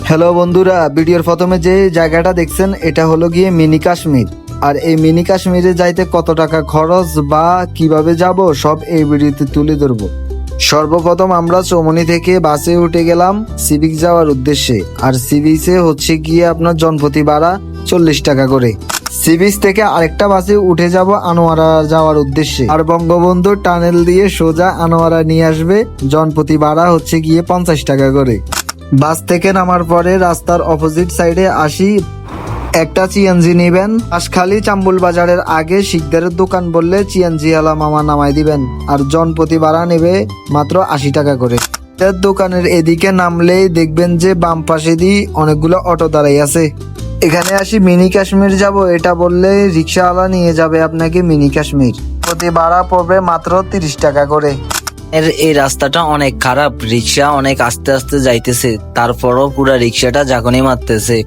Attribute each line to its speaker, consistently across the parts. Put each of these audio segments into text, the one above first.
Speaker 1: Hello বন্ধুরা, ভিডিওর প্রথমে যে জায়গাটা দেখছেন এটা হলো গিয়ে মিনি কাশ্মীর। আর এই মিনি কাশ্মীরে যাইতে কত টাকা খরচ বা কিভাবে যাব সব এই ভিডিওতে তুলে ধরবো। সর্বপ্রথম আমরা চৌমনি থেকে বাসে উঠে গেলাম সিভিক যাওয়ার উদ্দেশ্যে। আর সিভিসে হচ্ছে গিয়ে আপনার জনপ্রতি ভাড়া 40 টাকা করে। সিভিস থেকে আরেকটা বাসে উঠে যাব আনোয়ারা যাওয়ার উদ্দেশ্যে। আর বঙ্গবন্ধু টানেল দিয়ে সোজা আনোয়ারা নিয়ে আসবে, জনপ্রতি ভাড়া হচ্ছে গিয়ে 50 টাকা করে। বাস থেকে নামার পরে রাস্তার অপোজিট সাইডে আসি, একটা সিএনজি নিবেন। আশখালী চাম্বুল বাজারের আগে শিকদারের দোকান বললে সিএনজি আলা মামা নামাই দিবেন। আর জনপ্রতি ভাড়া নেবে মাত্র 80 টাকা করে। দোকানের এদিকে নামলেই দেখবেন যে বাম পাশে দিয়ে অনেকগুলো অটো দাঁড়াই আছে। এখানে আসি মিনি কাশ্মীর যাব এটা বললে রিক্সাওয়ালা নিয়ে যাবে আপনাকে মিনি কাশ্মীর। প্রতি ভাড়া পড়বে মাত্র 30 টাকা করে।
Speaker 2: এই রাস্তাটা অনেক খারাপ, রিক্সা অনেক আস্তে আস্তে যাইতেছে, তারপরও পুরা রিক্সাটা ঝাঁকুনি মারতেছে।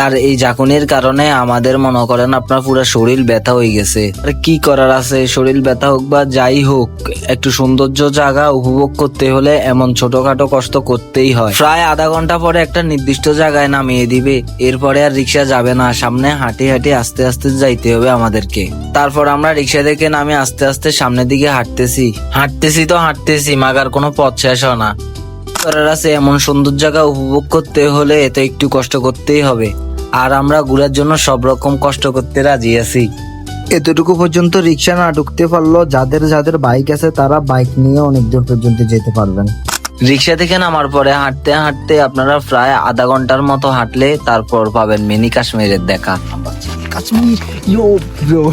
Speaker 2: আর এই ঝাঁকুনির কারণে আমাদের মনে করেন আপনার পুরা শরীর ব্যথা হয়ে গেছে। আর কি করার আছে, শরীর ব্যথা হোক বা যাই হোক, একটু সৌন্দর্য জায়গা উপভোগ করতে হলে এমন ছোটখাটো কষ্ট করতেই হয়। প্রায় আধা ঘন্টা পরে একটা নির্দিষ্ট জায়গায় নামিয়ে দিবে, এরপরে আর রিক্সা যাবে না, সামনে হাঁটি হাঁটি আস্তে আস্তে যাইতে হবে আমাদেরকে। তারপর আমরা রিক্সা থেকে নামে আস্তে আস্তে সামনের দিকে হাঁটতেছি মাগার কোনো পথ শেষ হয় না। করার আছে, এমন সুন্দর জায়গা উপভোগ করতে হলে এত একটু কষ্ট করতেই হবে। আর আমরা ঘুরার জন্য সব রকম কষ্ট করতে রাজি আছি।
Speaker 1: এতটুকু পর্যন্ত রিক্সা না ঢুকতে পারলো, যাদের যাদের বাইক আছে তারা বাইক নিয়ে অনেক দূর পর্যন্ত যেতে পারবেন।
Speaker 2: রিক্সা থেকে নামার পরে হাঁটতে হাঁটতে আপনারা প্রায় আধা ঘন্টার মতো হাঁটলে তারপর পাবেন মিনি কাশ্মীরের দেখা।
Speaker 1: কাশ্মীর ইয়ো ব্রো।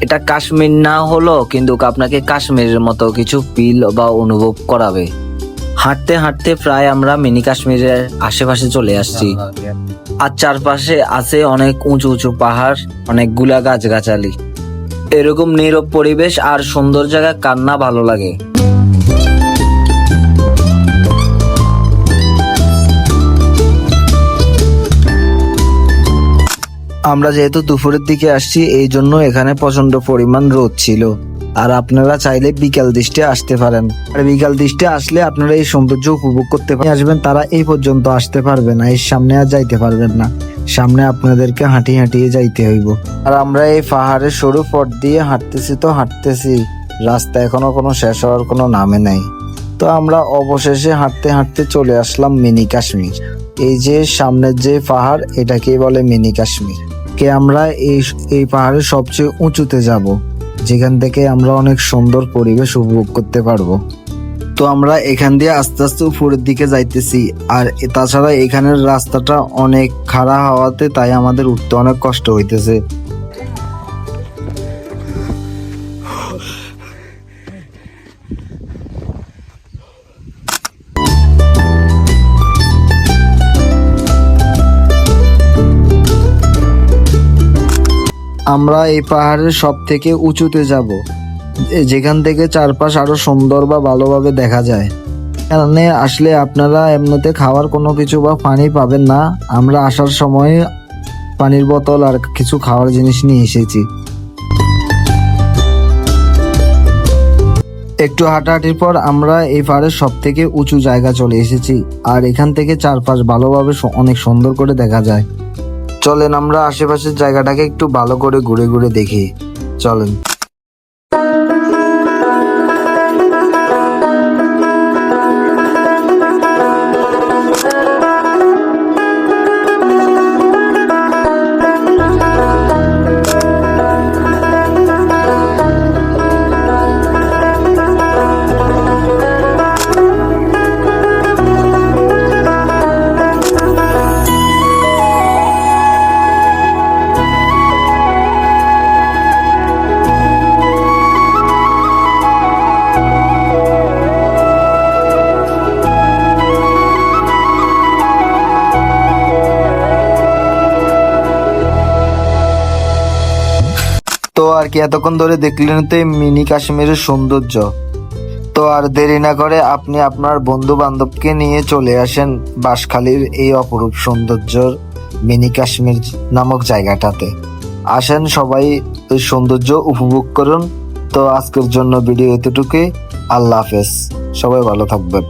Speaker 2: এটা কাশ্মীর না হলো কিন্তু আপনাকে কাশ্মীরের মতো কিছু ফিল বা অনুভব করাবে। হাঁটতে হাঁটতে প্রায় আমরা মিনি কাশ্মীরের আশেপাশে চলে আসছি। আর চারপাশে আছে অনেক উঁচু উঁচু পাহাড়, অনেকগুলা গাছগাছালি। এরকম নীরব পরিবেশ আর সুন্দর জায়গা কার না ভালো লাগে।
Speaker 1: আমরা যেহেতু দুপুরের দিকে আসছি এই জন্য এখানে প্রচন্ড পরিমাণ রোদ ছিল। আর আপনারা চাইলে বিকাল দৃষ্টে আসতে পারেন। আর বিকাল দৃষ্টে আসলে আপনারা এই সৌন্দর্য উপভোগ করতে আসবেন, তারা এই পর্যন্ত আসতে পারবে না, এর সামনে আর যাইতে পারবেন না। সামনে আপনাদেরকে হাঁটিয়ে হাঁটিয়ে যাইতে হইব। আর আমরা এই পাহাড়ের সরু পথ দিয়ে হাঁটতেছি, রাস্তা এখনো কোনো শেষ হওয়ার কোনো নামে নাই। তো আমরা অবশেষে হাঁটতে হাঁটতে চলে আসলাম মিনি কাশ্মীর। এই যে সামনের যে পাহাড় এটাকেই বলে মিনি কাশ্মীর। আমরা এই পাহাড়ের সবচেয়ে উঁচুতে যাব, যেখান থেকে আমরা অনেক সুন্দর পরিবেশ উপভোগ করতে পারবো। তো আমরা এখান দিয়ে আস্তে আস্তে উপরের দিকে যাইতেছি। আর তাছাড়া এখানের রাস্তাটা অনেক খাড়া হওয়াতে তাই আমাদের উঠতে অনেক কষ্ট হইতেছে। আমরা এই পাহাড়ের সব থেকে উঁচুতে যাব, যেখান থেকে চারপাশ আরো সুন্দর বা ভালোভাবে দেখা যায়। এখানে আসলে আপনারা এমনিতে খাওয়ার কোনো কিছু বা পানি পাবেন না। আমরা আসার সময় পানির বোতল আর কিছু খাওয়ার জিনিস নিয়ে এসেছি। একটু হাঁটাহাঁটির পর আমরা এই পাহাড়ের সব থেকে উঁচু জায়গা চলে এসেছি। আর এখান থেকে চারপাশ ভালোভাবে অনেক সুন্দর করে দেখা যায়। চলেন আমরা আশেপাশের জায়গাটাকে একটু ভালো করে ঘুরে ঘুরে দেখি, চলেন। তো আর কি, এতক্ষণ ধরে দেখলেন তো মিনি কাশ্মীরের সৌন্দর্য। তো আর দেরি না করে আপনি আপনার বন্ধু বান্ধবকে নিয়ে চলে আসেন বাঁশখালীর এই অপরূপ সৌন্দর্যর মিনি কাশ্মীর নামক জায়গাটাতে। আসেন সবাই সৌন্দর্য উপভোগ করুন। তো আজকের জন্য ভিডিও এতটুকুই। আল্লাহ হাফেজ, সবাই ভালো থাকবেন।